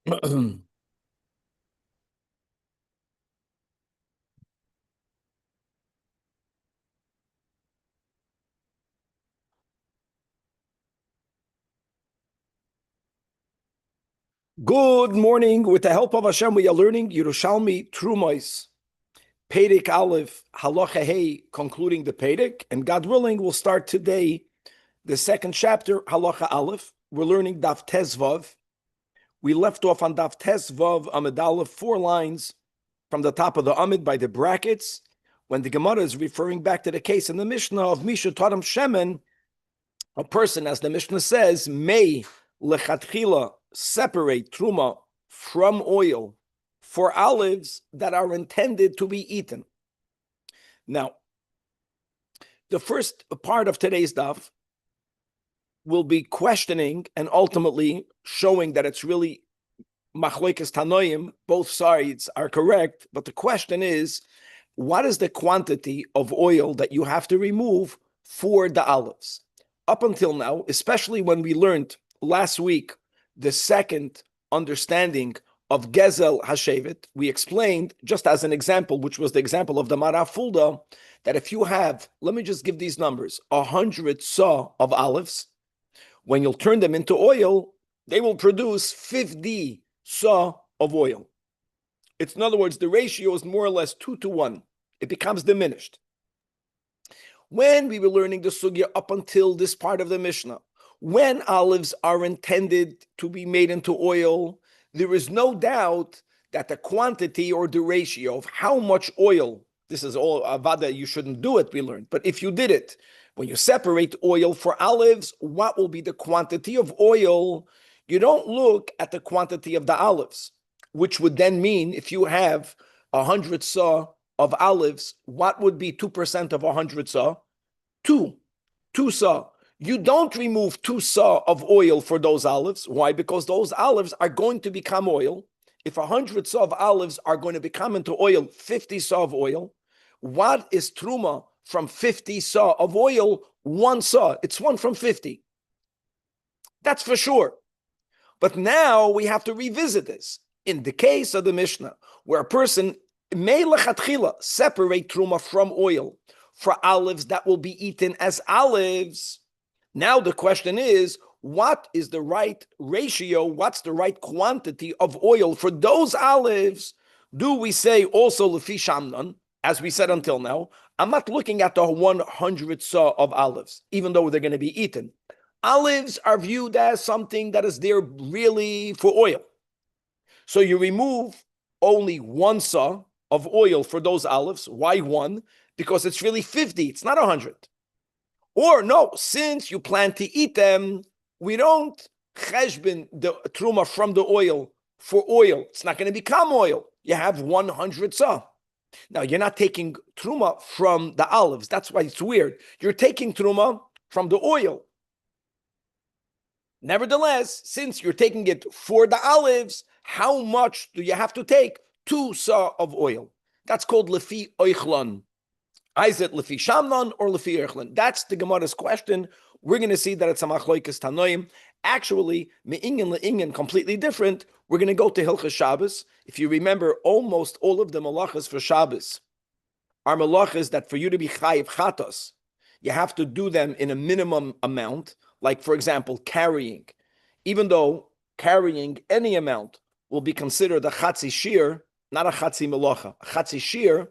Good morning. With the help of Hashem, we are learning Yerushalmi Trumos, Perek Aleph, Halacha Hey, concluding the Perek. And God willing, we'll start today the second chapter, Halacha Aleph. We're learning Daf Tezvav. We left off on Daf Tezvav, Amid Aleph, 4 lines from the top of the Amid by the brackets, when the Gemara is referring back to the case in the Mishnah of Misha Taram Shemen, a person, as the Mishnah says, may lechatchila separate truma from oil for olives that are intended to be eaten. Now, the first part of today's daf will be questioning and ultimately showing that it's really machlokes tanoim, both sides are correct, but the question is, what is the quantity of oil that you have to remove for the olives? Up until now, especially when we learned last week the second understanding of Gezel Hashevet, we explained, just as an example, which was the example of the Mara Fulda, that if you have, let me just give these numbers, 100 saw of olives, when you'll turn them into oil, they will produce 50 saw of oil. It's, in other words, the ratio is more or less 2 to 1. It becomes diminished. When we were learning the sugya up until this part of the Mishnah, when olives are intended to be made into oil, there is no doubt that the quantity or the ratio of how much oil, this is all avada, you shouldn't do it, we learned. But if you did it, when you separate oil for olives, what will be the quantity of oil? You don't look at the quantity of the olives, which would then mean if you have 100 saw of olives, what would be 2% of 100 saw? 2 saw. You don't remove 2 saw of oil for those olives. Why? Because those olives are going to become oil. If 100 saw of olives are going to become into oil, 50 saw of oil, what is truma from 50 saw of oil? 1 saw. It's 1 from 50. That's for sure. But now we have to revisit this. In the case of the Mishnah, where a person may lechatchila separate truma from oil for olives that will be eaten as olives, now the question is, what is the right ratio? What's the right quantity of oil for those olives? Do we say also lefi shamnon, as we said until now? I'm not looking at the 100 saw of olives, even though they're going to be eaten. Olives are viewed as something that is there really for oil. So you remove only 1 saw of oil for those olives. Why 1? Because it's really 50. It's not 100. Or no, since you plan to eat them, we don't cheshbin the truma from the oil for oil. It's not going to become oil. You have 100 saw. Now, you're not taking truma from the olives. That's why it's weird. You're taking truma from the oil. Nevertheless, since you're taking it for the olives, how much do you have to take? 2 saw of oil. That's called lefi oichlon. Is it lefi shamnon or lefi oichlon? That's the Gemara's question. We're going to see that it's a machlokes tanoim. Actually, me'inyan le'inyan, completely different. We're going to go to Hilchas Shabbos. If you remember, almost all of the malachas for Shabbos are malachas that for you to be chayiv chatos, you have to do them in a minimum amount. Like, for example, carrying. Even though carrying any amount will be considered a chatzi shir, not a chatzi melacha, a chatzi shir.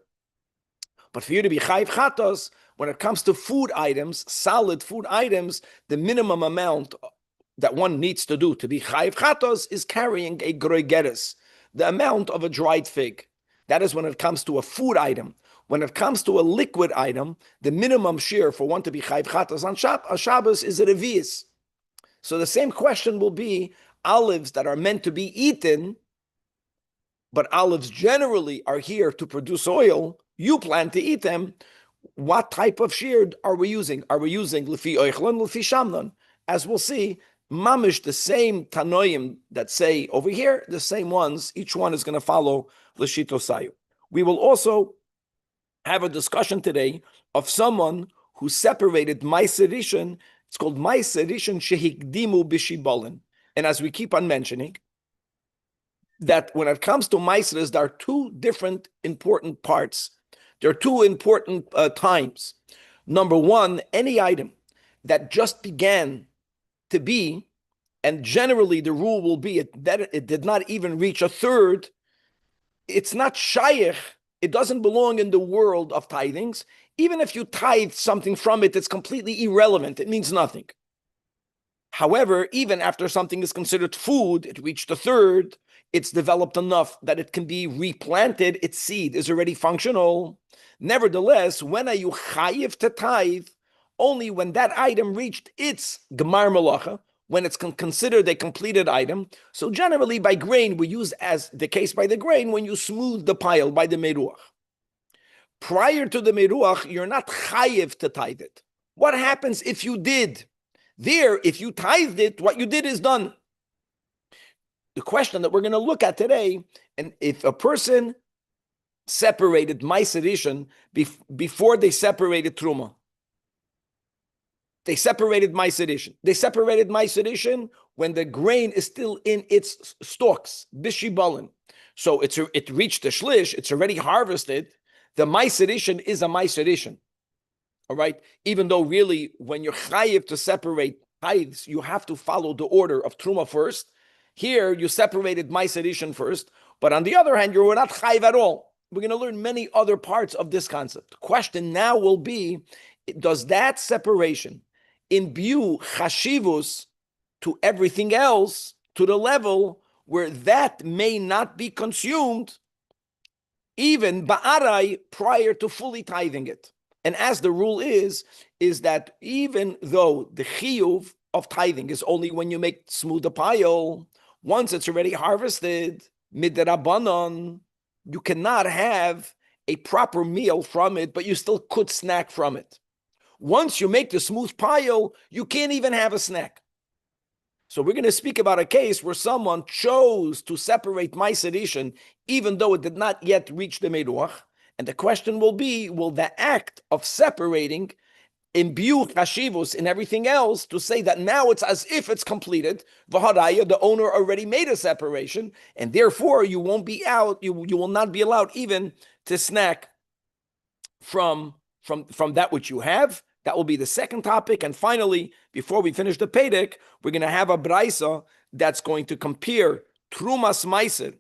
But for you to be chayiv chatos, when it comes to food items, solid food items, the minimum amount that one needs to do to be chayiv chatos is carrying a groigeres, the amount of a dried fig. That is when it comes to a food item. When it comes to a liquid item, the minimum share for one to be chayiv chatos on Shabbos is a revius. So the same question will be olives that are meant to be eaten, but olives generally are here to produce oil. You plan to eat them. What type of shear are we using? Are we using lefi oichlon, lefi shamnon? As we'll see, mamish, the same tanoim that say over here, the same ones, each one is going to follow l'shitosayu. We will also have a discussion today of someone who separated ma'aser rishon. It's called ma'aser rishon shehikdimu b'shibolin. And as we keep on mentioning, that when it comes to Maasros, there are two different important parts. There are two important times. Number one, any item that just began to be, and generally the rule will be that it did not even reach a third, it's not shaykh, it doesn't belong in the world of tithings. Even if you tithe something from it, it's completely irrelevant. It means nothing. However, even after something is considered food, it reached a third, it's developed enough that it can be replanted, its seed is already functional. Nevertheless, when are you chayiv to tithe? Only when that item reached its gemar malacha, when it's considered a completed item. So generally by grain, we use as the case by the grain when you smooth the pile by the meruach. Prior to the meruach, you're not chayiv to tithe it. What happens if you did? There, if you tithed it, what you did is done. The question that we're going to look at today, and if a person separated Ma'aser Rishon before they separated Truma, they separated Ma'aser Rishon. They separated Ma'aser Rishon when the grain is still in its stalks, bishibalin. So it reached the shlish, it's already harvested. The Ma'aser Rishon is a Ma'aser Rishon. All right. Even though really, when you're chayiv to separate tithes, you have to follow the order of truma first. Here, you separated Ma'aser Rishon first, but on the other hand, you're not chayiv at all. We're going to learn many other parts of this concept. The question now will be: does that separation imbue chashivus to everything else to the level where that may not be consumed, even ba'arai, prior to fully tithing it? And as the rule is that even though the chiyuv of tithing is only when you make smooth the pile, once it's already harvested, midrabanan, you cannot have a proper meal from it, but you still could snack from it. Once you make the smooth pile, you can't even have a snack. So we're going to speak about a case where someone chose to separate Ma'aser Rishon, even though it did not yet reach the meruach. And the question will be, will the act of separating imbue chashivus in everything else to say that now it's as if it's completed? V'haraya, the owner already made a separation, and therefore you won't be out, you will not be allowed even to snack from that which you have. That will be the second topic. And finally, before we finish the Pedic, we're going to have a braisa that's going to compare Trumas Ma'aser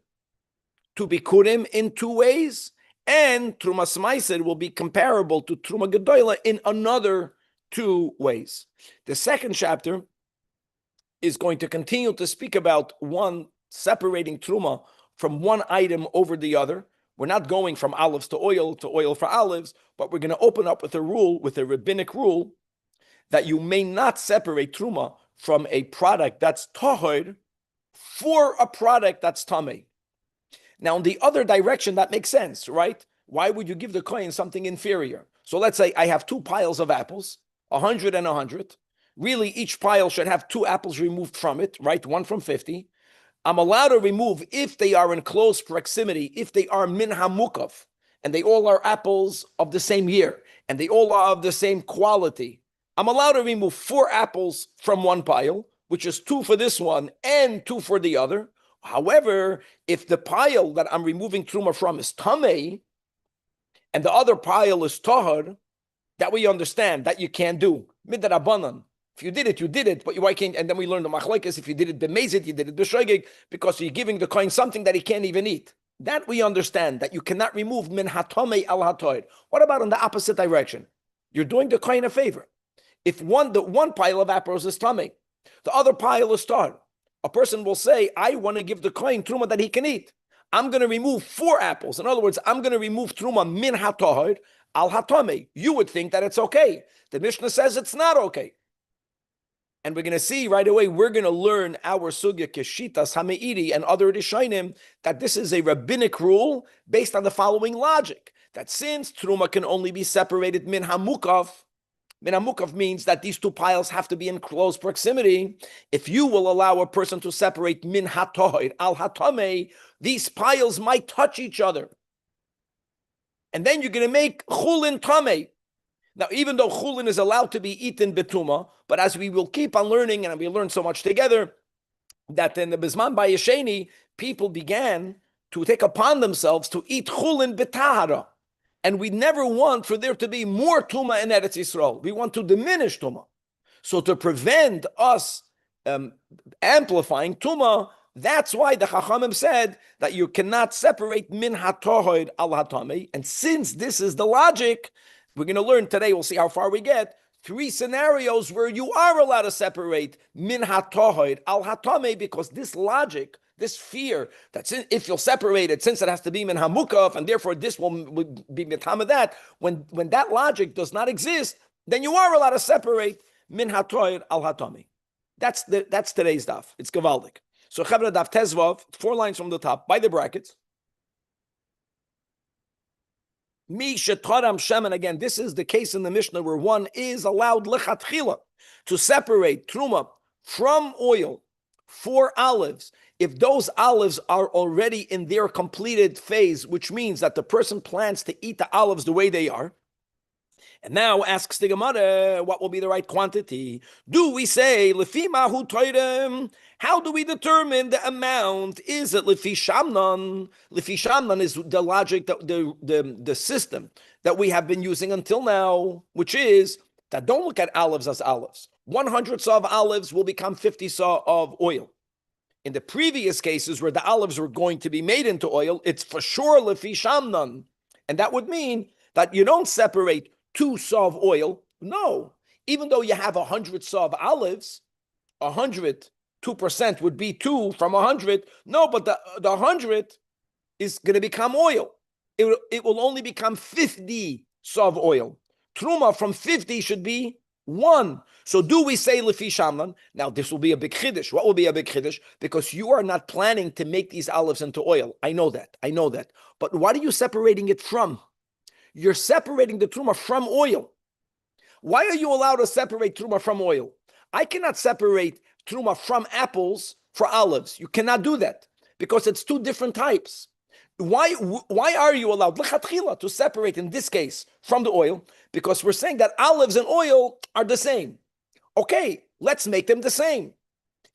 to Bikurim in two ways, and Trumas Ma'aser will be comparable to Truma Gedola in another two ways. The second chapter is going to continue to speak about one separating Truma from one item over the other. We're not going from olives to oil for olives, but we're going to open up with a rule, with a rabbinic rule, that you may not separate Truma from a product that's tahor for a product that's tamei. Now, in the other direction, that makes sense, right? Why would you give the kohen something inferior? So let's say I have two piles of apples, 100 and 100. Really, each pile should have two apples removed from it, right? One from 50. I'm allowed to remove if they are in close proximity, if they are min hamukaf, and they all are apples of the same year, and they all are of the same quality. I'm allowed to remove 4 apples from one pile, which is 2 for this one and 2 for the other. However, if the pile that I'm removing truma from is tamei, and the other pile is tahor, that we understand that you can't do. Midrabanan. If you did it, but why can't? And then we learn the machlekes. If you did it b'mezit, you did it b'shogeg, because you're giving the kohen something that he can't even eat. That we understand, that you cannot remove min hatomei al hatoid. What about in the opposite direction? You're doing the kohen a favor. If the one pile of apples is tamei, the other pile is tahor, a person will say, I want to give the kohen truma that he can eat. I'm going to remove 4 apples. In other words, I'm going to remove truma min hatoid al hatomei. You would think that it's okay. The Mishnah says it's not okay. And we're going to see right away, we're going to learn our sugya keshitas hameiri and other rishonim that this is a rabbinic rule based on the following logic: that since truma can only be separated min hamukaf means that these 2 piles have to be in close proximity. If you will allow a person to separate min hatoid al hatamei, these piles might touch each other, and then you're going to make chulin tamei. Now, even though chulin is allowed to be eaten betuma, but as we will keep on learning, and we learn so much together, that in the Bisman Bayesheni, people began to take upon themselves to eat chulin b'tahara. And we never want for there to be more tuma in Eretz Yisrael. We want to diminish tuma. So to prevent us amplifying tuma, that's why the Chachamim said that you cannot separate min hatohid al hatame. And since this is the logic, we're going to learn today, we'll see how far we get, 3 scenarios where you are allowed to separate min hatohid al hatame, because this logic, this fear that if you'll separate it, since it has to be min hamukaf, and therefore this will be mitama that, when that logic does not exist, then you are allowed to separate min hatohid al hatame. That's today's daf. It's gavaldik. So Chavra daf tezvav, 4 lines from the top, by the brackets. Mi shetaram shemen, again, this is the case in the Mishnah where one is allowed lechatchila to separate truma from oil for olives if those olives are already in their completed phase, which means that the person plans to eat the olives the way they are. And now asks the Gemara, what will be the right quantity? Do we say lefi mahu toirem? How do we determine the amount? Is it lefi shamnan? Lefi shamnan is the logic, that the system that we have been using until now, which is that don't look at olives as olives. 100 saw of olives will become 50 saw of oil. In the previous cases where the olives were going to be made into oil, it's for sure lefi shamnan, and that would mean that you don't separate 2 saw of oil. No, even though you have 100 saw of olives, 2% would be 2 from 100. No, but the 100 is going to become oil. It will only become 50 saw of oil. Truma from 50 should be 1. So do we say lefi shamlan? Now this will be a big chiddush. What will be a big chiddush? Because you are not planning to make these olives into oil. I know that. But what are you separating it from? You're separating the truma from oil. Why are you allowed to separate truma from oil? I cannot separate truma from apples for olives. You cannot do that because it's 2 different types. Why are you allowed l'chatchila to separate in this case from the oil? Because we're saying that olives and oil are the same. Okay, let's make them the same.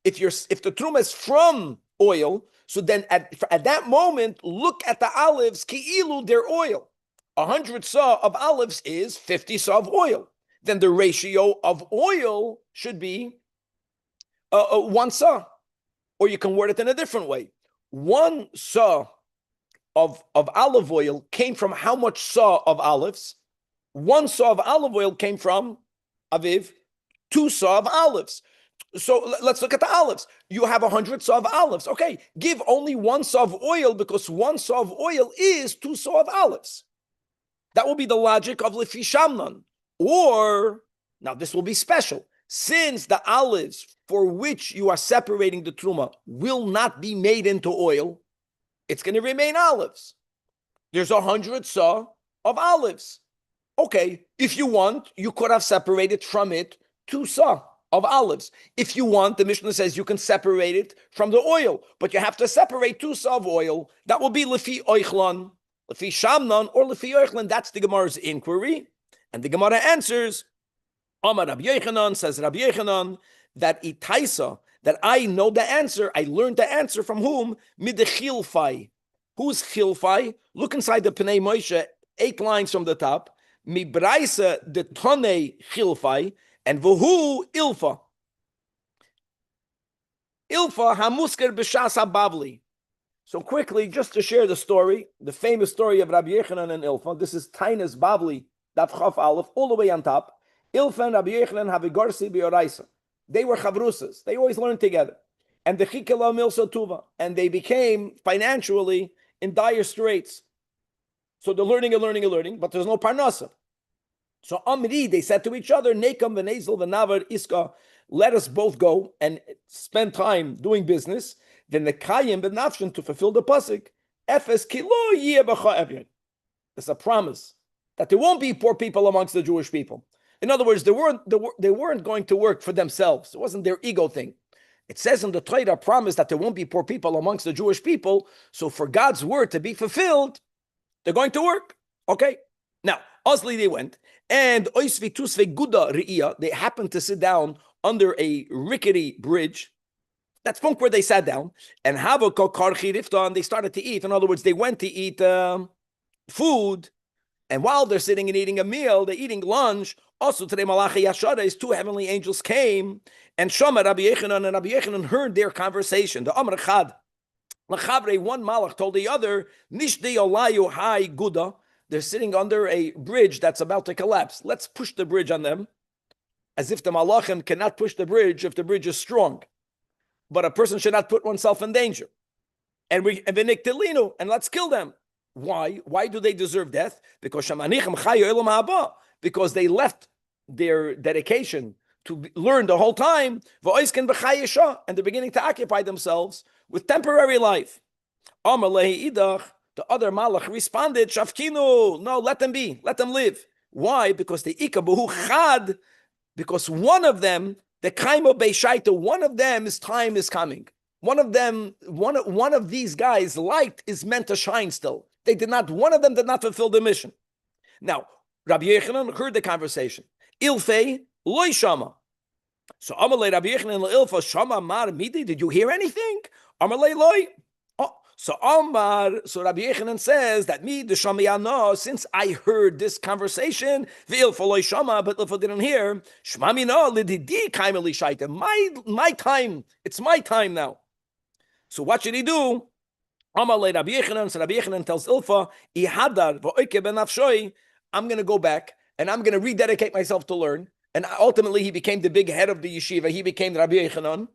If the truma is from oil, so then at that moment, look at the olives ki'ilu, they're oil. 100 saw of olives is 50 saw of oil. Then the ratio of oil should be 1 saw. Or you can word it in a different way. 1 saw of olive oil came from how much saw of olives? 1 saw of olive oil came from, Aviv, 2 saw of olives. So let's look at the olives. You have 100 saw of olives. Okay, give only 1 saw of oil because 1 saw of oil is 2 saw of olives. That will be the logic of lefi shamnan. Or, now this will be special, since the olives for which you are separating the truma will not be made into oil, it's going to remain olives. There's 100 saw of olives. Okay, if you want, you could have separated from it 2 saw of olives. If you want, the Mishnah says you can separate it from the oil, but you have to separate 2 saw of oil. That will be lefi oichlan. Lefi shamnan or lefi yoichlin, that's the Gemara's inquiry. And the Gemara answers, Amar Rabbi Yochanan, says Rabbi Yochanan, that itaisa, that I know the answer, I learned the answer from whom? Midechilfai. Who's chilfai? Look inside the Pnei Moshe, 8 lines from the top. Mibraisa de tone chilfai, and v'hu ilfa. Ilfa hamusker b'shas habavli. So quickly, just to share the story, the famous story of Rabbi Yochanan and Ilfa. This is Tainus Bavli, Daf Chaf Aleph, all the way on top. Ilfa and Rabbi Yochanan have a garsi b'yoraisa. They were chavrusas. They always learned together. And the chikela milsa tuva. And they became financially in dire straits. So they're learning, but there's no parnasa. So Amri, they said to each other, Nekam v'nezel v'navar iska, let us both go and spend time doing business. Then the kayim b'nafshin, to fulfill the pasuk, efes kilo yeh b'cha evyon. There's a promise that there won't be poor people amongst the Jewish people. In other words, they weren't going to work for themselves. It wasn't their ego thing. It says in the Torah, promise that there won't be poor people amongst the Jewish people. So for God's word to be fulfilled, they're going to work. Okay. Now, Osli they went, and oisvi tusve guda ri'ia, they happened to sit down under a rickety bridge. That's funk where they sat down. And and they started to eat. In other words, they went to eat food. And while they're sitting and eating a meal, they're eating lunch. Also today, Malachi Yashadais, two heavenly angels came, and Shama Rabbi Yechanan and Rabbi Yechanan heard their conversation. The Amr Chad, Lachabre, one Malach told the other, Nishdi Olayu Hai Guda. They're sitting under a bridge that's about to collapse. Let's push the bridge on them, as if the Malachim cannot push the bridge if the bridge is strong. But a person should not put oneself in danger. And let's kill them. Why? Why do they deserve death? Because they left their dedication to learn the whole time, and they're beginning to occupy themselves with temporary life. The other malach responded, Shafkinu, no, let them be, let them live. Why? Because the ikabuhu chad, because one of them, the kaimo beishaita, one of them, his time is coming. One of these guys' light is meant to shine still. One of them did not fulfill the mission. Now, Rabbi Yechanan heard the conversation. Ilfei loy shama. So Amalei Rabbi Yechanan ilfa shama mar midi. Did you hear anything? Amalei loy. So Rabbi Yechanan says that me the shamiyano, since I heard this conversation, the ilfa loy shama, but ilfa didn't hear. Shmamino lididi kaimeli shaita. My time. It's my time now. So what should he do? Amalei Rabbi Yechanan. So Rabbi Yechanan tells Ilfa, Ihadar v'oike ben afshoi. I'm going to go back and I'm going to rededicate myself to learn. And ultimately, he became the big head of the yeshiva. He became Rabbi Yechanan.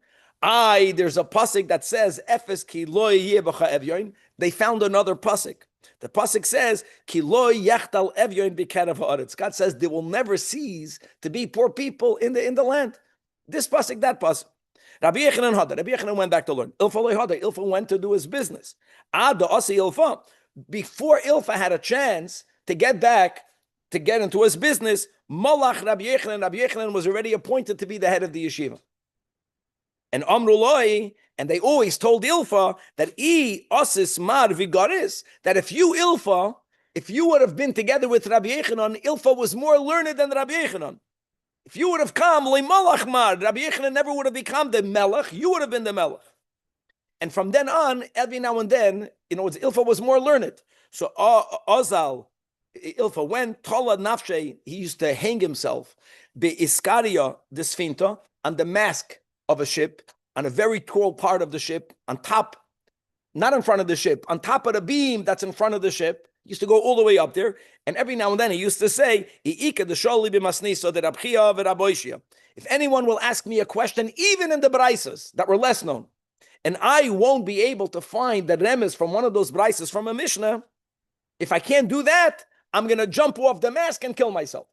There's a pasuk that says, Efes ki lo yebecha evyoin. They found another pasuk. The pasuk says, ki lo yachtal evyoin b'kerev haaretz. God says there will never cease to be poor people in the land. This pasuk, that pasuk. Rabbi Yechanan went back to learn. Ilfa went to do his business. Before Ilfa had a chance to get back, to get into his business, Malach Rabbi Yechanan was already appointed to be the head of the yeshiva. And Amruloi, and they always told Ilfa that that if you, Ilfa, if you would have been together with Rabbi Yechanan, Ilfa was more learned than Rabbi Yechanan. If you would have come, Rabbi Yechanan never would have become the melech. You would have been the melech. And from then on, every now and then, Ilfa was more learned. So Ozal, Ilfa, when Tola Nafshe, he used to hang himself, be Iskaria, the Sfinta, on the mast of a ship, on a very tall part of the ship, on top, not in front of the ship, on top of the beam that's in front of the ship. He used to go all the way up there, and every now and then he used to say, if anyone will ask me a question, even in the Braisas that were less known, and I won't be able to find the remes from one of those Braisas from a Mishnah, if I can't do that, I'm going to jump off the mast and kill myself.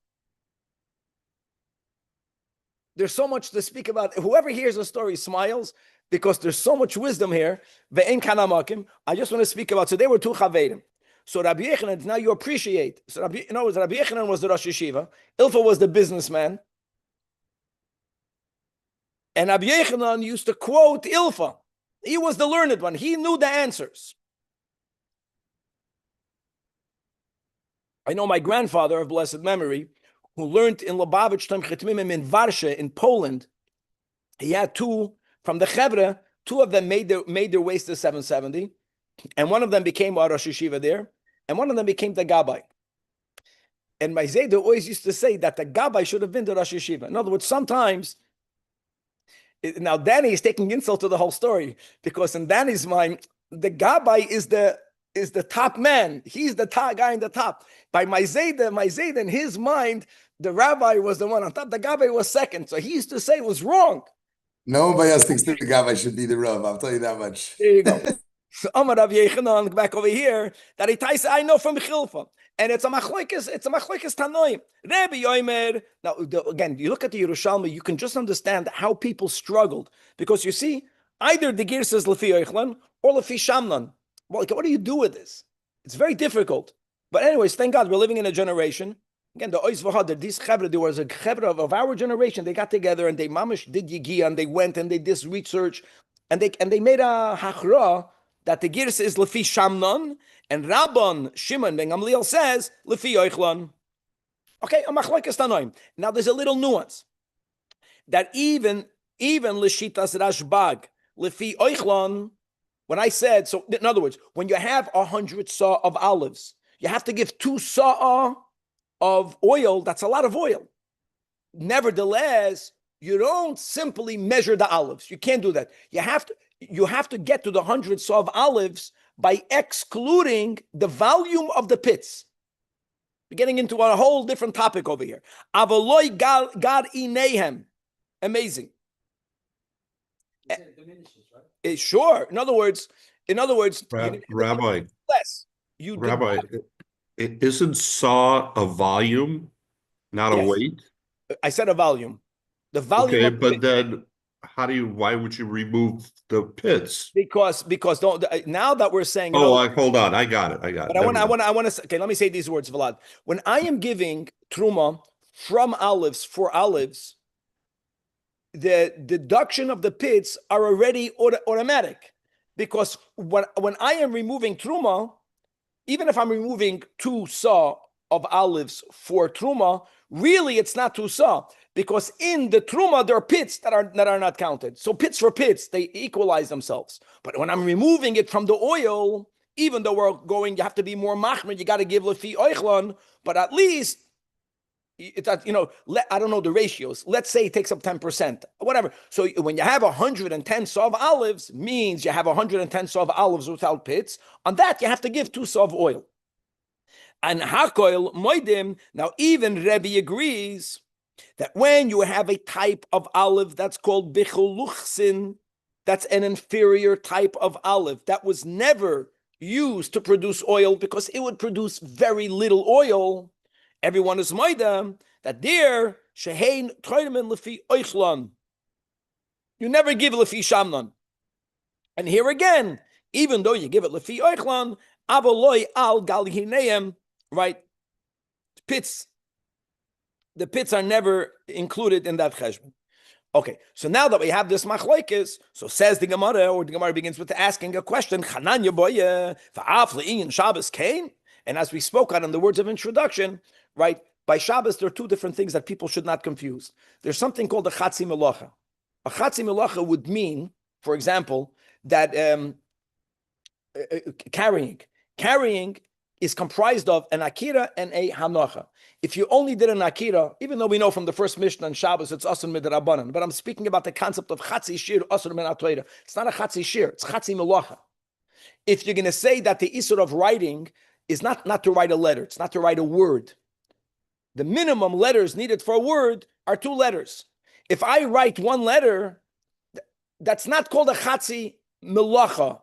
There's so much to speak about. Whoever hears the story smiles, because there's so much wisdom here. I just want to speak about, so they were two Chaverim. So Rabbi Yechanan, now you appreciate. So Rabbi Yechanan was the Rosh Yeshiva. Ilfa was the businessman. And Rabbi Yechanan used to quote Ilfa. He was the learned one. He knew the answers. I know my grandfather of blessed memory, who learned in Lubavitch Tamchet Mimim in Varsha in Poland. He had two from the Chevra. Two of them made their ways to 770. And one of them became our Rosh Yeshiva there, and one of them became the Gabbai. And my Zayda always used to say that the Gabbai should have been the Rosh Yeshiva. In other words, sometimes, now Danny is taking insult to the whole story, because in Danny's mind, the Gabbai is the top man. He's the top guy in the top. By my Zayda, in his mind, the rabbi was the one on top. The Gabbai was second. So he used to say it was wrong. Nobody else thinks that the Gabbai should be the Rav. I'll tell you that much. There you go. So Amar Rav Yechanan, back over here, that I know from Chilfa. And it's a machlokes tanoim. Rabbi Yomer. Now, again, you look at the Yerushalmi, you can just understand how people struggled. Because you see, either the Gir says Lefi Yochlan or Lefi Shamnan. Well, what do you do with this? It's very difficult. But anyways, thank God we're living in a generation. Again, the Ois V'Hadar, these Chevra, there was a Chevra of our generation. They got together and they mamish did Yigia, and they went and they did this research. And they made a hachra that the Girs is Lefi Shamnon, and Rabban Shimon ben Gamliel says Lefi Yochlan. Okay, a machlokes tanoim. Now there's a little nuance that even Lishitas Rashbag, lefi oichlon. When I said, so in other words, when you have 100 saw of olives, you have to give 2 saw of oil. That's a lot of oil. Nevertheless, you don't simply measure the olives. You can't do that. You have to get to the 100 saw of olives by excluding the volume of the pits. We're getting into a whole different topic over here. Avaloi gad inehem. Amazing. It diminishes, right? Sure. In other words, Rabbi, less. Rabbi, isn't saw a volume, not a Yes. weight? I said a volume. The volume. Okay, of but then why would you remove the pits? because don't, now that we're saying. Hold on. I got it. But I want to. Okay, let me say these words, Vlad. When I am giving truma from olives for olives, the deduction of the pits are already automatic, because when I am removing truma, even if I'm removing 2 saw of olives for truma, really it's not 2 saw, because in the truma there are pits that are not counted. So pits for pits, they equalize themselves. But when I'm removing it from the oil, even though we're going, you have to be more machmir, you got to give lefi oichlon, but at least, I don't know the ratios. Let's say it takes up 10%, whatever. So when you have 110 saw of olives, means you have 110 saw of olives without pits. On that, you have to give 2 saw of oil. And hakoil moidim. Now, even Rabbi agrees that when you have a type of olive that's called bichuluchsin, that's an inferior type of olive that was never used to produce oil because it would produce very little oil. Everyone is moida that there shehein toimen lefi oichlon. You never give lefi shamnon. And here again, even though you give it lefi oichlon, avaloi al galhineim, right? Pits. The pits are never included in that cheshbon. Okay, so now that we have this machlokes, so says the Gemara, or the Gemara begins with asking a question. Chananya boye va'af le'inyan Shabbos came, and as we spoke on in the words of introduction, right? By Shabbos, there are 2 different things that people should not confuse. There's something called a chatzi melacha. A chatzi melacha would mean, for example, that carrying is comprised of an akira and a hanocha. If you only did an akira, even though we know from the first Mishnah on Shabbos it's asur midrabanan, but I'm speaking about the concept of chatzi shir asur min ha'torah. It's not a chatzi shir; it's chatzi melacha. If you're going to say that the isur of writing is not to write a letter, it's not to write a word. The minimum letters needed for a word are 2 letters. If I write 1 letter, that's not called a chatzi melacha.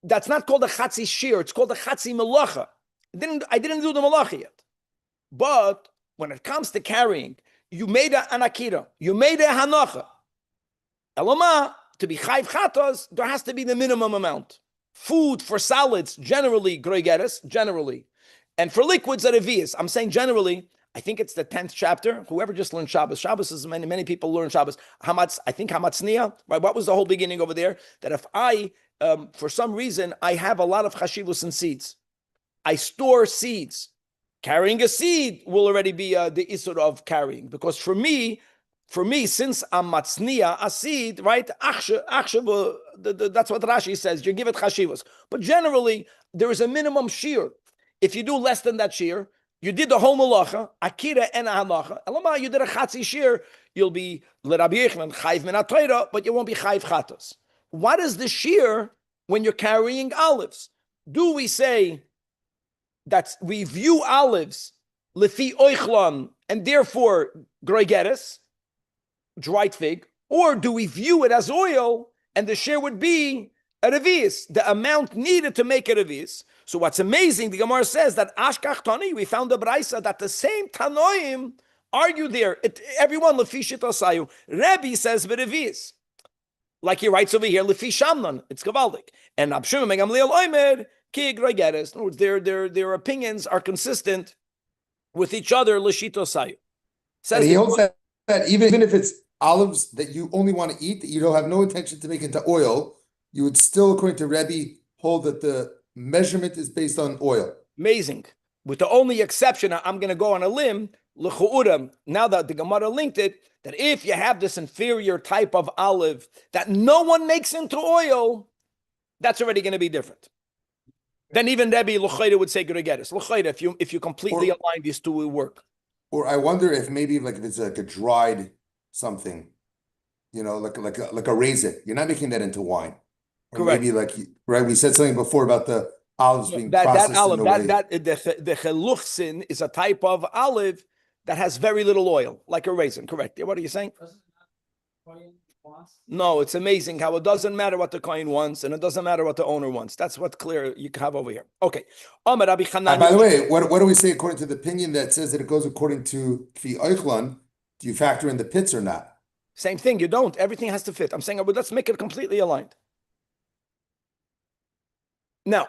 That's not called a chatzi shir. It's called a chatzi melacha. I didn't do the melacha yet. But when it comes to carrying, you made an akira, you made a hanocha. Elama, to be chayv chatos, there has to be the minimum amount. Food for salads, generally, groigeres, generally. And for liquids, a revius. I'm saying generally, I think it's the 10th chapter. Whoever just learned Shabbos. Shabbos is many people learn Shabbos. I think hamatznia, right? What was the whole beginning over there? That if I, for some reason, I have a lot of chashivus and seeds. I store seeds. Carrying a seed will already be the isur of carrying. Because for me, since I'm matznia, a seed, right? That's what Rashi says. You give it chashivus. But generally, there is a minimum shear. If you do less than that shear, you did the whole malacha, akira and a halacha. Elama, you did a chatzi shear, you'll be l'Rabbi Yochanan chayv min ha'torah, but you won't be chayv chatos. What is the shear when you're carrying olives? Do we say that we view olives lefi oichlon and therefore groigeres, dried fig, or do we view it as oil and the shear would be a revius, the amount needed to make a revius? So what's amazing, the Gemara says that Ashkach Tani, we found the Braisa that the same Tanoim argue there. Everyone lefi shitasayu. Rabbi says berevius, like he writes over here lefi shamnon. It's gavaldik. And Abshimon Megamliel Oimer ki groigeres. In other words, their opinions are consistent with each other l'shitasayu. And he holds that even if it's olives that you only want to eat, that you don't have no intention to make into oil, you would still, according to Rabbi, hold that the measurement is based on oil. Amazing. With the only exception, I'm going to go on a limb, Now that the Gemara linked it, that if you have this inferior type of olive that no one makes into oil, that's already going to be different. Then even Rebbe L'chayda would say Geregeres. L'chayda, if you completely align these two, will work. Or I wonder if maybe like if it's like a dried something, like a raisin. You're not making that into wine. Or Correct. Maybe right. We said something before about the olives being processed that olive, in a way. The cheluchsin is a type of olive that has very little oil, like a raisin. Correct. What are you saying? No, it's amazing how it doesn't matter what the kohen wants and it doesn't matter what the owner wants. That's what clear you have over here. Okay. By the way, what do we say according to the opinion that says that it goes according to Kfi Eichlan? Do you factor in the pits or not? Same thing. You don't. Everything has to fit. I'm saying, let's make it completely aligned. Now,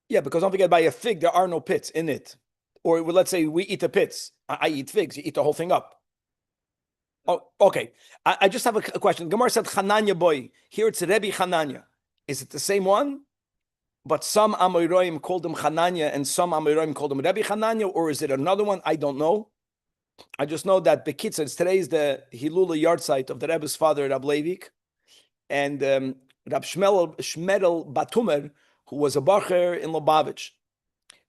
yeah, because don't forget, by a fig, there are no pits in it. Or let's say we eat the pits. I eat figs. You eat the whole thing up. Oh, okay. I just have a question. Gemara said Chananya boy. Here it's Rebbe Chananya. Is it the same one? But some Amoraim called him Chananya and some Amoraim called him Rebbe Chananya, or is it another one? I don't know. I just know that Bekitzer, today is the Hilula yard site of the Rebbe's father, Rab Leivik, and Rab Shmedel Batumer, who was a bacher in Lubavitch,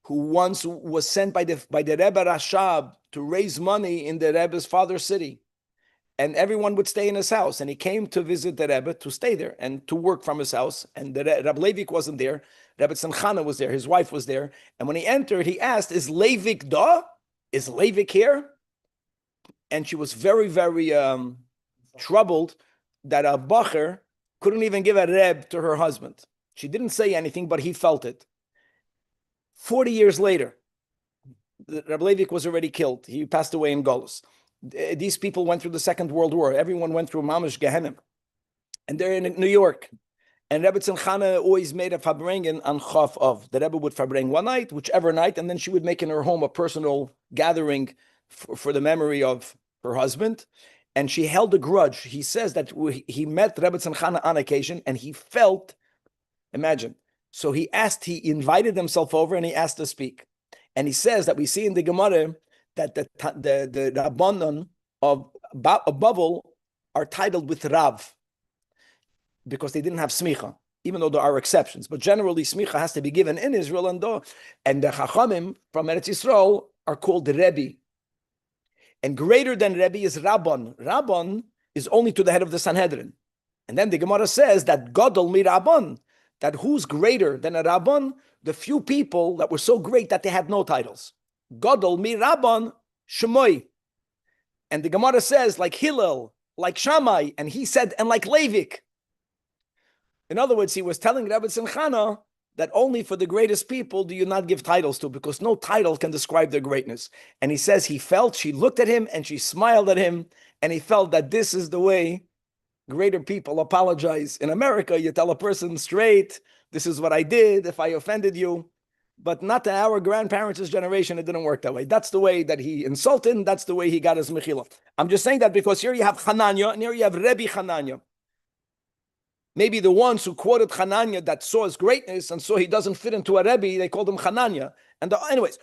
who once was sent by the Rebbe Rashab to raise money in the Rebbe's father's city. And everyone would stay in his house. And he came to visit the Rebbe to stay there and to work from his house. And the Rab Leivik wasn't there. Rebbe Tzanchana was there. His wife was there. And when he entered, he asked, is Leivik da? Is Leivik here? And she was very, very troubled that a bacher couldn't even give a Reb to her husband. She didn't say anything, but he felt it. 40 years later, Rab Leivik was already killed. He passed away in Golus. These people went through the Second World War. Everyone went through Mamish Gehenim. And they're in New York. And Rebbe Tzanchana always made a farbrengen on Chaf of. The Rebbe would farbreng one night, whichever night, and then she would make in her home a personal gathering for the memory of her husband. And she held a grudge. He says that he met Rebbe Tzanchana on occasion, and he felt, imagine. So he invited himself over, and he asked to speak. And he says that we see in the Gemara that the Rabbanon of Bavel are titled with Rav because they didn't have smicha, even though there are exceptions. But generally, smicha has to be given in Israel, and the Chachamim from Eretz Yisrael are called Rebbe. And greater than Rebbe is Rabban. Rabban is only to the head of the Sanhedrin. And then the Gemara says that Gadol mi Rabban, that who's greater than a Rabban? The few people that were so great that they had no titles. Gadol mi Rabban Shemoi. And the Gemara says, like Hillel, like Shammai, and he said, and like Leivik. In other words, he was telling Rebbe Tzanchana that only for the greatest people do you not give titles to, because no title can describe their greatness. And he says she looked at him and she smiled at him, and he felt that this is the way greater people apologize. In America, you tell a person straight, this is what I did, if I offended you. But not to our grandparents' generation, it didn't work that way. That's the way that he insulted, and that's the way he got his mechila. I'm just saying that because here you have Hananya, and here you have Rebbe Hananya. Maybe the ones who quoted Hananya that saw his greatness and saw he doesn't fit into a Rebbe, they called him Hananya. And anyways,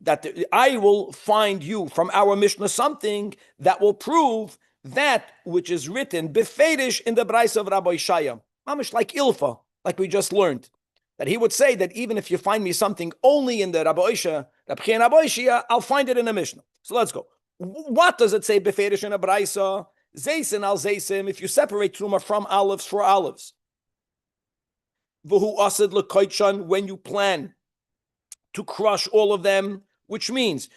that I will find you from our Mishnah something that will prove that which is written befedish in the Brais of Rabbi Shaya, mamish like Ilfa, like we just learned, that he would say that even if you find me something only in the Rabbi Shia, I'll find it in the Mishnah. So let's go. What does it say befedish in a Braisa? Zaysin al zaysim. If you separate truma from olives for olives, v'hu asid lekoichan, when you plan to crush all of them, which means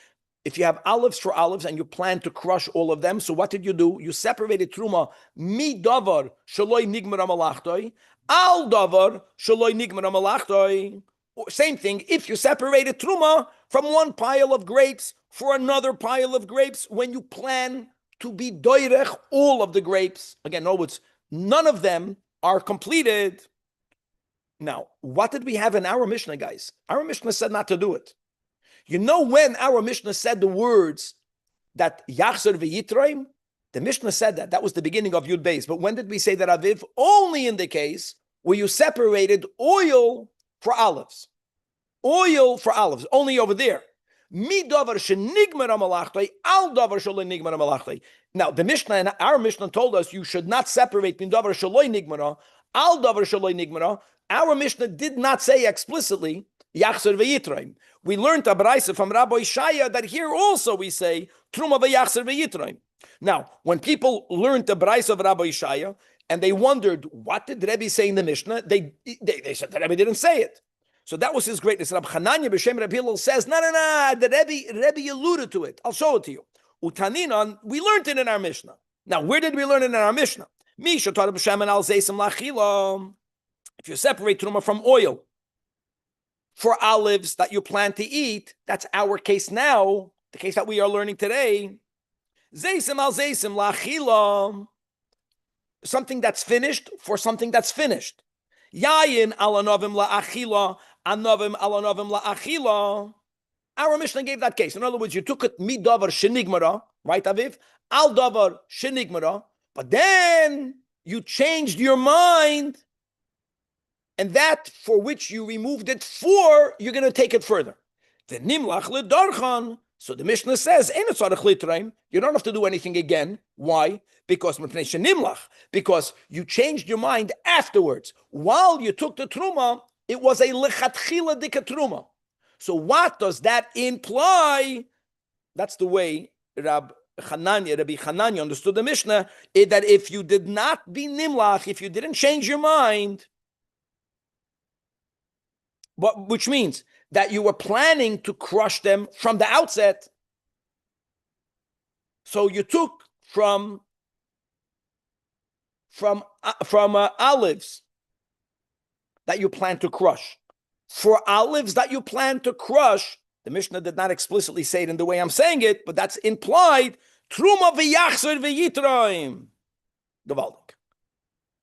if you have olives for olives and you plan to crush all of them, so what did you do? You separated truma mi davar shaloi nigmar malachtoi al davar shaloi nigmar malachtoi. Same thing. If you separated truma from one pile of grapes for another pile of grapes, when you plan to be doirech all of the grapes, again, no, it's none of them are completed. Now, what did we have in our Mishnah, guys? Our Mishnah said not to do it. You know when our Mishnah said the words that Yachzer v'Yitraim? The Mishnah said that. That was the beginning of Yud Beis. But when did we say that Aviv? Only in the case where you separated oil for olives. Oil for olives, only over there. Now, the Mishnah and our Mishnah told us you should not separate min davar shaloi nigmara, al davar shaloi nigmara. Our Mishnah did not say explicitly yachzer veyitraim. We learned a baraisa from Rabbi Shaya that here also we say truma v'yachzer veyitraim. Now, when people learned the baraisa of Rabbi Shaya and they wondered what did Rebbe say in the Mishnah, they said the Rebbe didn't say it. So that was his greatness. Rabbi Hananya b'shem Rabbi Hillel says, no, the Rebbe alluded to it. I'll show it to you. Utaninon, we learned it in our Mishnah. Now, where did we learn it in our Mishnah? If you separate truma from oil for olives that you plan to eat, that's our case now, the case that we are learning today. Zeisim al zeisim lachila, something that's finished for something that's finished. Yayin al anovim la'achila, anovim al anovim la'achila. Our Mishnah gave that case. In other words, you took it midavar shenigmara, right, Aviv? Al davar shenigmara, but then you changed your mind, and that for which you removed it for, you're going to take it further. The nimlach ledarchan. So the Mishnah says, you don't have to do anything again. Why? Because you changed your mind afterwards. While you took the truma, it was a lechatchila dika truma. So what does that imply? That's the way Rabbi Hananya understood the Mishnah, that if you did not be nimlach, if you didn't change your mind, which means that you were planning to crush them from the outset. So you took from olives that you plan to crush. For olives that you plan to crush, the Mishnah did not explicitly say it in the way I'm saying it, but that's implied. Truma v'yachzer v'yitraim. Gewaldig.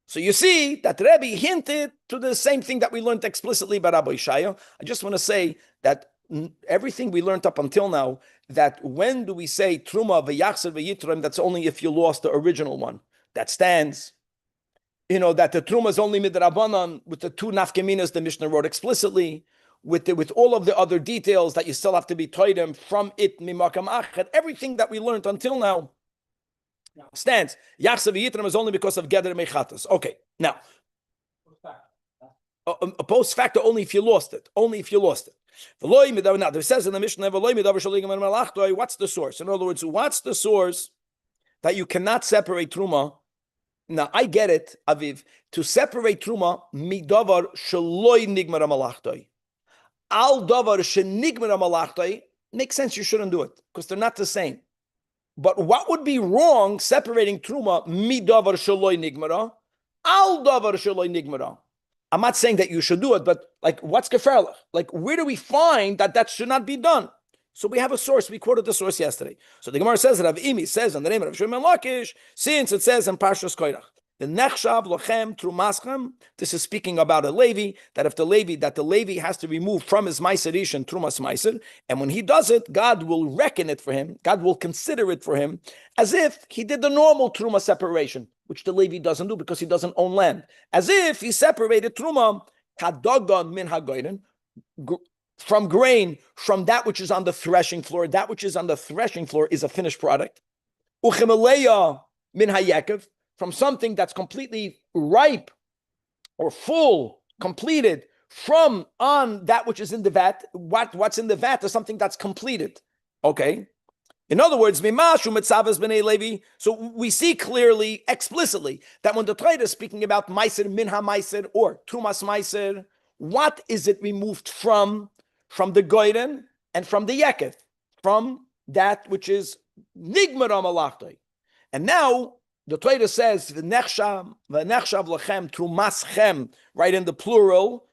So you see that Rebbe hinted to the same thing that we learned explicitly by Rabbi Shaya. I just want to say that everything we learned up until now, that when do we say Truma v'yachzer v'yitraim, that's only if you lost the original one. That stands. That the Truma is only midrabanan with the two nafkeminas the Mishnah wrote explicitly, with all of the other details that you still have to be toidem from it mimakam achet. Everything that we learned until now stands. Yachzer v'yitram is only because of Geder Mechatas. Okay, now, a post factor only if you lost it. Now, there says in the Mishnah, what's the source? In other words, what's the source that you cannot separate Truma? Now, I get it, Aviv, to separate Truma, midavar shaloi nigmar malachtoi. Al davar shenigmar malachtoi, makes sense, you shouldn't do it, because they're not the same. But what would be wrong separating Truma midavar shaloi nigmara, al davar shaloi nigmara? I'm not saying that you should do it, but what's geferlich? Where do we find that should not be done? So we have a source. We quoted the source yesterday. So the Gemara says, Rav Imi says in the name of Rav Shimon Lakish, since it says in Parshas Koirach, the nechshav lochem trumaschem. This is speaking about a Levi, that the Levi has to remove from his meiser ish and trumas meiser, and when he does it, God will reckon it for him. God will consider it for him as if he did the normal truma separation, which the Levi doesn't do because he doesn't own land. As if he separated truma kadogon min hagoyden, from grain, from that which is on the threshing floor. That which is on the threshing floor is a finished product. Uchemeleya min hayekev, from something that's completely ripe or full, completed, from on that which is in the vat. What's in the vat is something that's completed. Okay? In other words, mimashu mitzavas b'nei Levi. So we see clearly, explicitly, that when the Torah is speaking about meiser, minha meiser, or trumas meiser, what is it removed from? From the goyden and from the yekef, from that which is nigmara malachtoi. And now the Torah says v'nechshav lachem trumaschem, right, in the plural.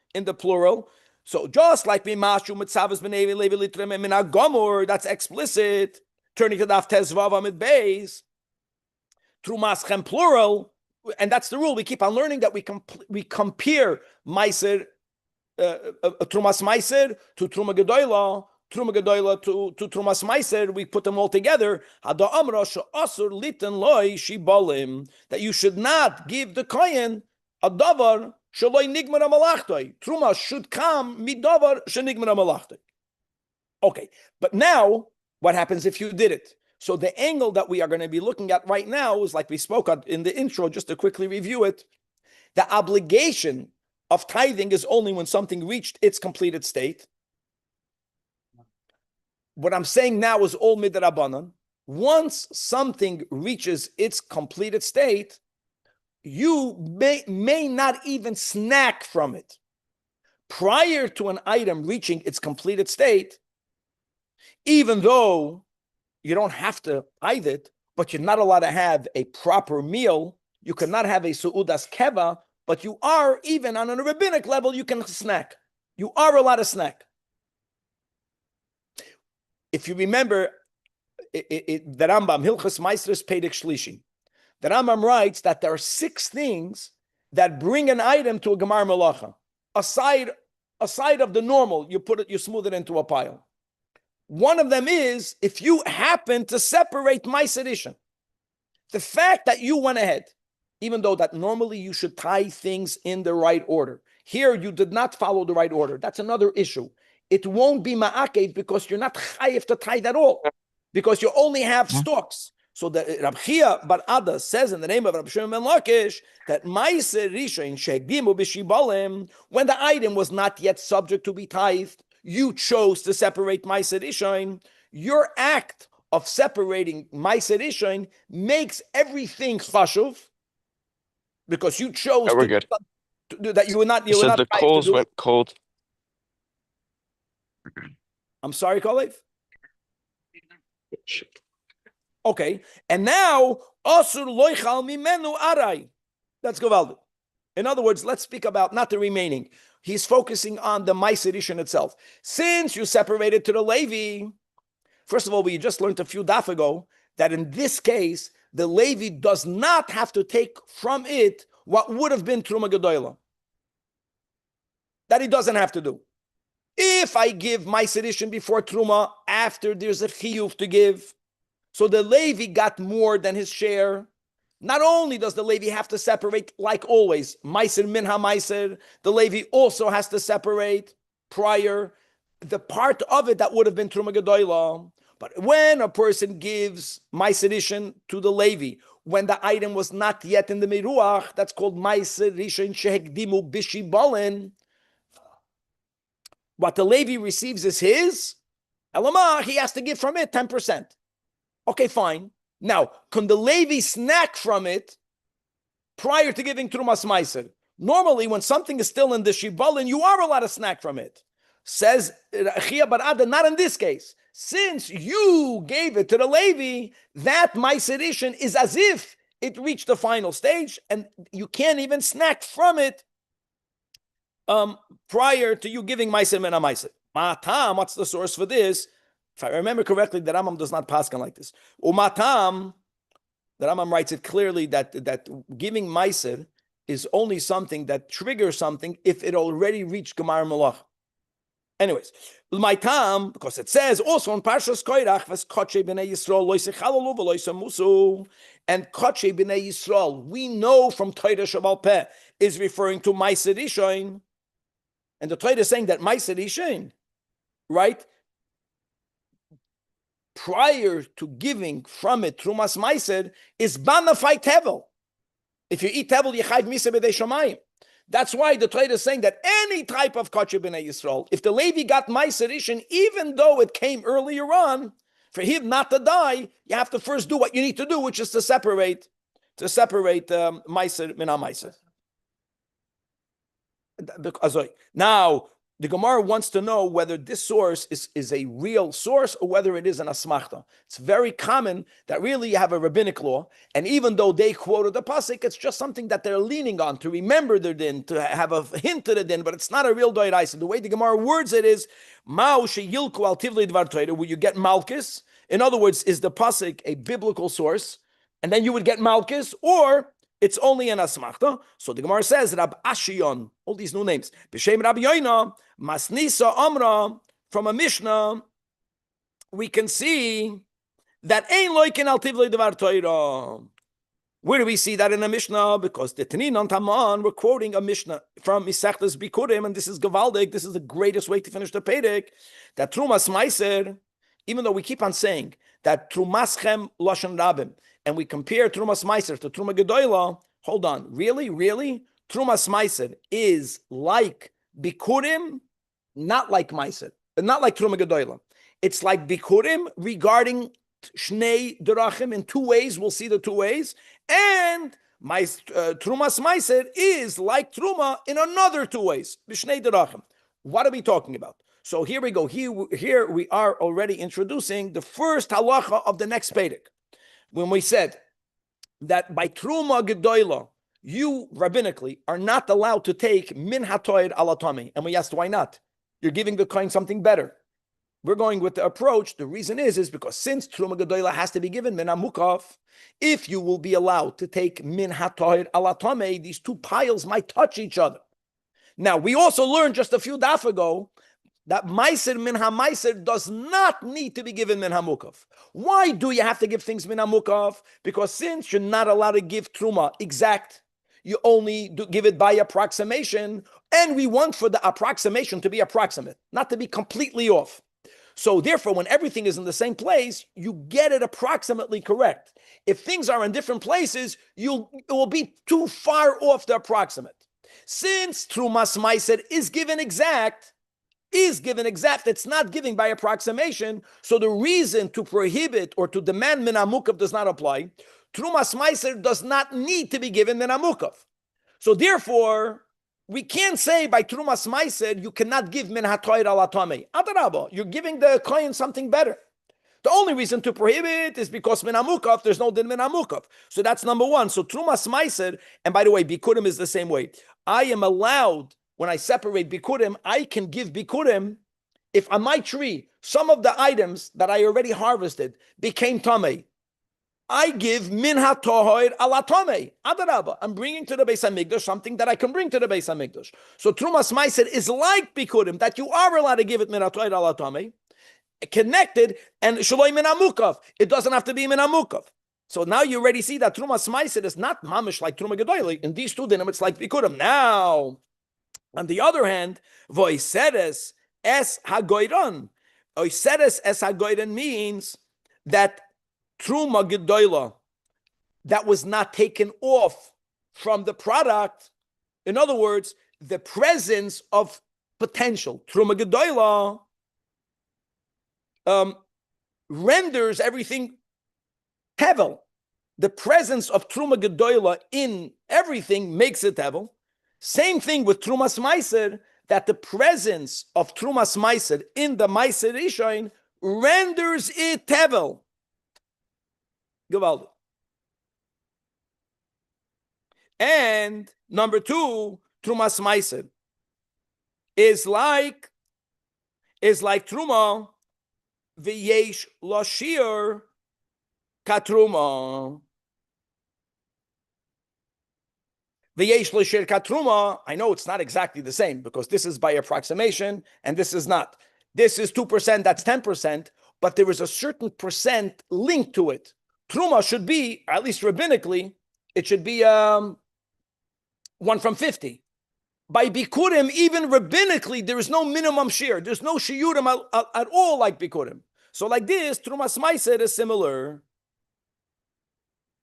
So just like mimashu mitzavas b'nei Levi litrem and mina gomor, that's explicit. Turning to the Daf Tezvav Amid Beis, trumaschem plural, and that's the rule. We keep on learning that we compare meiser. Trumas meiser to truma gedoyla to trumas meiser, we put them all together. Hada amra she'asur liten loy shibalim, that you should not give the kohen a davar shaloi nigmar malachtoi. Truma should come midavar shenigmar malachtoi. Okay, but now what happens if you did it? So the angle that we are going to be looking at right now is like we spoke in the intro, just to quickly review it. The obligation of tithing is only when something reached its completed state. What I'm saying now is all midrabanan. Once something reaches its completed state, you may not even snack from it. Prior to an item reaching its completed state, even though you don't have to tithe it, but you're not allowed to have a proper meal, you cannot have a su'udas keva, but you are, even on a rabbinic level, you can snack. You are allowed to snack. If you remember, the Rambam, Hilchas Maisres Pedek Shlishi, the Rambam writes that there are 6 things that bring an item to a Gemar Malacha. Aside of the normal, you smooth it into a pile. One of them is if you happen to separate Ma'aser Rishon. The fact that you went ahead, even though that normally you should tie things in the right order. Here you did not follow the right order. That's another issue. It won't be ma'akev because you're not chayiv to tie at all, because you only have stalks. So the Rabbi Chia Bar Ada says in the name of Rabbi Shimon ben Lakish that Ma'aser Rishon she'egdimu b'shibalim, when the item was not yet subject to be tithed, you chose to separate Ma'aser Rishon. Your act of separating Ma'aser Rishon makes everything chashuv because you chose to do that. You were not. You were not. The coals went cold. I'm sorry, Kalev. Okay, and now asur loichal mimenu arai. That's gewaldig. In other words, let's speak about not the remaining. He's focusing on the Ma'aser Rishon itself. Since you separated to the Levi, first of all, we just learned a few daf ago that in this case, the Levi does not have to take from it what would have been Truma Gedoyla. That he doesn't have to do. If I give Ma'aser Rishon before Truma, after there's a chiyuv to give, so the Levi got more than his share. Not only does the Levi have to separate, like always, Ma'aser min ha-Ma'aser, the Levi also has to separate prior the part of it that would have been Truma Gedoyla. But when a person gives Ma'aser Rishon to the Levi, when the item was not yet in the Meruach, that's called Ma'aser Rishon shehekdimu b'shibalin. What the Levi receives is his. Elamah, he has to give from it 10%. Okay, fine. Now, can the Levi snack from it prior to giving Trumas Ma'aser? Normally, when something is still in the Shibalin, you are allowed to snack from it. Says Chia Bar Ada, not in this case. Since you gave it to the Levi, that Ma'aser Rishon is as if it reached the final stage, and you can't even snack from it prior to you giving Ma'aser min ha-Ma'aser. Matam, what's the source for this? If I remember correctly, the Rambam does not paskan like this. Umatam, the Rambam writes it clearly that giving Ma'aser is only something that triggers something if it already reached Gemar Malach. Anyways, L'maitam, because it says also in Parshas Koirach, Ves Koche B'nei Yisrael Loise Chalalu V'Loise Musu, and Koche B'nei Yisrael, we know from Torah Shabal Peh, is referring to Ma'aser Rishon, and the Torah is saying that Ma'aser Rishon, right? Prior to giving from it Trumas Ma'aser is banafai tevel. If you eat tevel, you chayv misa b'dei shamayim. That's why the Torah is saying that any type of kachir b'nei Yisrael, if the Levi got Ma'aser Rishon, even though it came earlier on, for him not to die, you have to first do what you need to do, which is to separate Ma'aser min ha-Ma'aser. Now, the Gemara wants to know whether this source is a real source or whether it is an asmachta. It's very common that really you have a rabbinic law, and even though they quoted the pasuk, it's just something that they're leaning on to remember their din, to have a hint to the din, but it's not a real doiraisa. The way the Gemara words it is, Ma'u sheyilku al tivli dvar Torah, where you get malchus. In other words, is the pasuk a biblical source, and then you would get malchus, or it's only an asmachta. So the Gemara says, Rab Ashiyon, all these new names. B'shem Rabbi Yoina, Masnisa Amra, from a Mishnah, we can see that ein loikin al tivlei devar Torah. Where do we see that in the Mishnah? Because the Tanin Taman, we're quoting a Mishnah from Misechtes Bikurim, and this is Gavaldik. This is the greatest way to finish the Perek. That Trumas Meiser, even though we keep on saying that Trumaschem Lashon Rabim, and we compare Trumas Meiser to Truma Gedoyla, hold on, really? Trumas Meiser is like Bikurim, not like Meiser, not like Truma Gedoyla. It's like Bikurim regarding Shnei Derachim in two ways. We'll see the two ways. And Trumas Meiser is like Truma in another two ways. B'Shnei Derachim. What are we talking about? So here we go. Here we are already introducing the first halacha of the next Perek. When we said that by Truma Gedoyla, you rabbinically are not allowed to take min hatoid alatami. And we asked, why not? You're giving the coin something better. We're going with the approach. The reason is because since Truma Gedoyla has to be given min hamukaf, if you will be allowed to take min hatoid alatame, these two piles might touch each other. Now, we also learned just a few daf ago that meiser min ha-meiser does not need to be given min hamukaf. Why do you have to give things min hamukaf? Because since you're not allowed to give truma exact, you only give it by approximation, and we want for the approximation to be approximate, not to be completely off. So therefore, when everything is in the same place, you get it approximately correct. If things are in different places, it will be too far off the approximate. Since Trumas Meiser is given exact, it's not giving by approximation, so the reason to prohibit or to demand min hamukaf does not apply. Trumas Meiser does not need to be given min hamukaf. So therefore, we can't say by Trumas Meiser you cannot give min hatoid alatame. Adarabah, you're giving the coin something better. The only reason to prohibit is because min hamukaf, there's no din min hamukaf. So that's number one. So Trumas Meiser, and by the way, bikurim is the same way. I am allowed, when I separate bikurim, I can give bikurim if on my tree, some of the items that I already harvested became tamei. I give min hatohid alatame. Adarabah, I'm bringing to the Beis Hamikdash something that I can bring to the Beis Hamikdash. So Trumas Meiser is like bikurim, that you are allowed to give it min hatohid alatame, connected, and shaloi min hamukaf. It doesn't have to be min hamukaf. So now you already see that Trumas Meiser is not mamish like Truma Gedoyla. In these two dinim, it's like bikurim. Now, on the other hand, voiseres es hagoyran. Voiseres es hagoyran means that Truma Gedoyla that was not taken off from the product. In other words, the presence of potential. Truma Gedoyla renders everything tevel. The presence of Truma Gedoyla in everything makes it tevel. Same thing with Trumas Meiser, that the presence of Trumas Meiser in the Meiser Rishon renders it tevel. Gewaldig. And number two, Trumas Meiser is like Truma v'yesh loshir katruma. V'yesh loshir katruma. I know it's not exactly the same because this is by approximation and this is not. This is 2%, that's 10%, but there is a certain percent linked to it. Truma should be, at least rabbinically, it should be 1 from 50. By bikurim, even rabbinically, there is no minimum share. There's no shiurim at all like bikurim. So like this, Trumas Meiser is similar.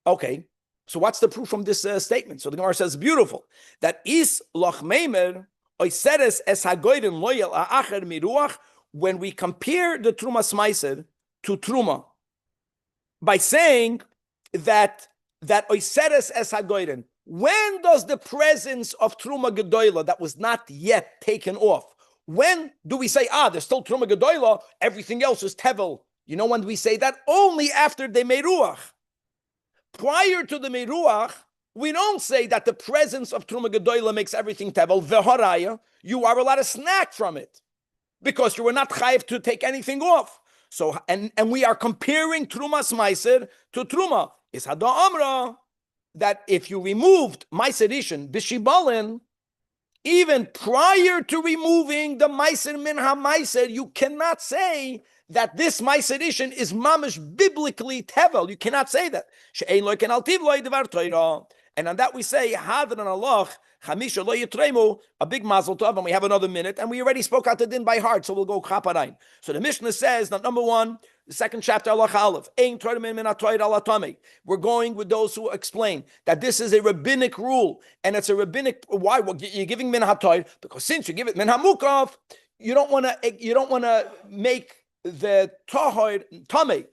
Okay, so what's the proof from this statement? So the Gemara says, beautiful, that is loch meimer oiseres es hagoyrin loyal aacher miruach. When we compare the Trumas Meiser to Truma, by saying that oiseres es hagoyrin, when does the presence of Truma Gedoyla that was not yet taken off, when do we say, there's still Truma Gedoyla, everything else is tevel? You know when we say that? Only after the meruach. Prior to the meruach, we don't say that the presence of Truma Gedoyla makes everything tevel. V'haraya, you are allowed to snack from it because you were not chayiv to take anything off. So, and we are comparing Trumas Meiser to Truma. Is Hada Amra that if you removed Meiser Rishon Bishibalin, even prior to removing the Meiser Min HaMeiser, you cannot say that this Ma'aser Rishon is mamish biblically tevel. You cannot say that. She'ein lo ken al tiv lo yidvar Torah. And on that we say, Hadran Allah, Chamisha lo yitremu, a big mazel tov, and we have another minute, and we already spoke out the din by heart, so we'll go chaparain. So the Mishnah says that number one, the second chapter, Allah Aleph, Ein Torah min ha'Torah ala tamei. We're going with those who explain that this is a rabbinic rule, and it's a rabbinic. Why? Well, you're giving min ha'Torah because since you give it min ha'mukaf, you don't want to make the tahor tamei.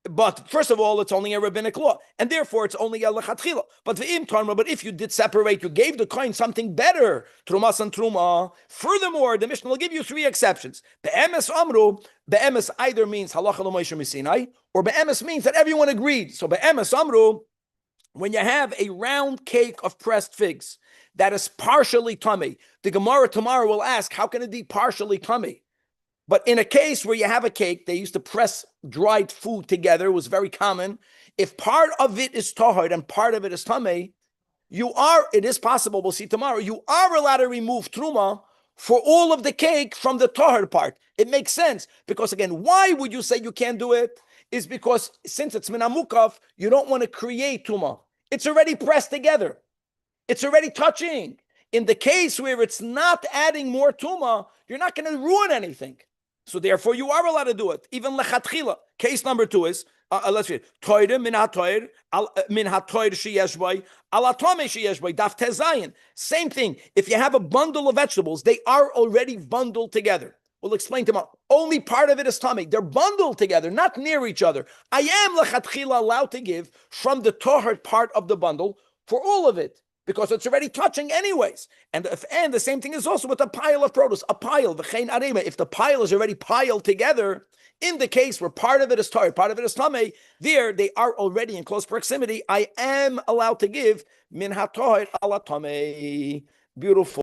But first of all, it's only a rabbinic law, and therefore it's only a lechatchila. But if you did separate, you gave the coin something better, trumas and truma. Furthermore, the Mishnah will give you three exceptions. Be'emes amru, be'emes either means halacha l'moshe misinai, or be'emes means that everyone agreed. So be'emes amru, when you have a round cake of pressed figs that is partially tummy, the Gemara tomorrow will ask, how can it be partially tummy? But in a case where you have a cake, they used to press dried food together. It was very common. If part of it is tahor and part of it is tamei, it is possible, we'll see tomorrow, you are allowed to remove truma for all of the cake from the tahor part. It makes sense. Because again, why would you say you can't do it? Is because since it's min hamukaf, you don't want to create truma. It's already pressed together. It's already touching. In the case where it's not adding more truma, you're not going to ruin anything. So therefore, you are allowed to do it, even lechatchila. Case number two is let's read toire min hatoir sheyesh by ala tamei sheyesh by daf tezayin. Same thing. If you have a bundle of vegetables, they are already bundled together. We'll explain tomorrow. Only part of it is tummy. They're bundled together, not near each other. I am lechatchila allowed to give from the tahor part of the bundle for all of it, because it's already touching anyways. And the same thing is also with a pile of produce. A pile, v'chein arema, if the pile is already piled together, in the case where part of it is tahor, part of it is tamei, there they are already in close proximity. I am allowed to give min ha'tahor ala tamei. Beautiful.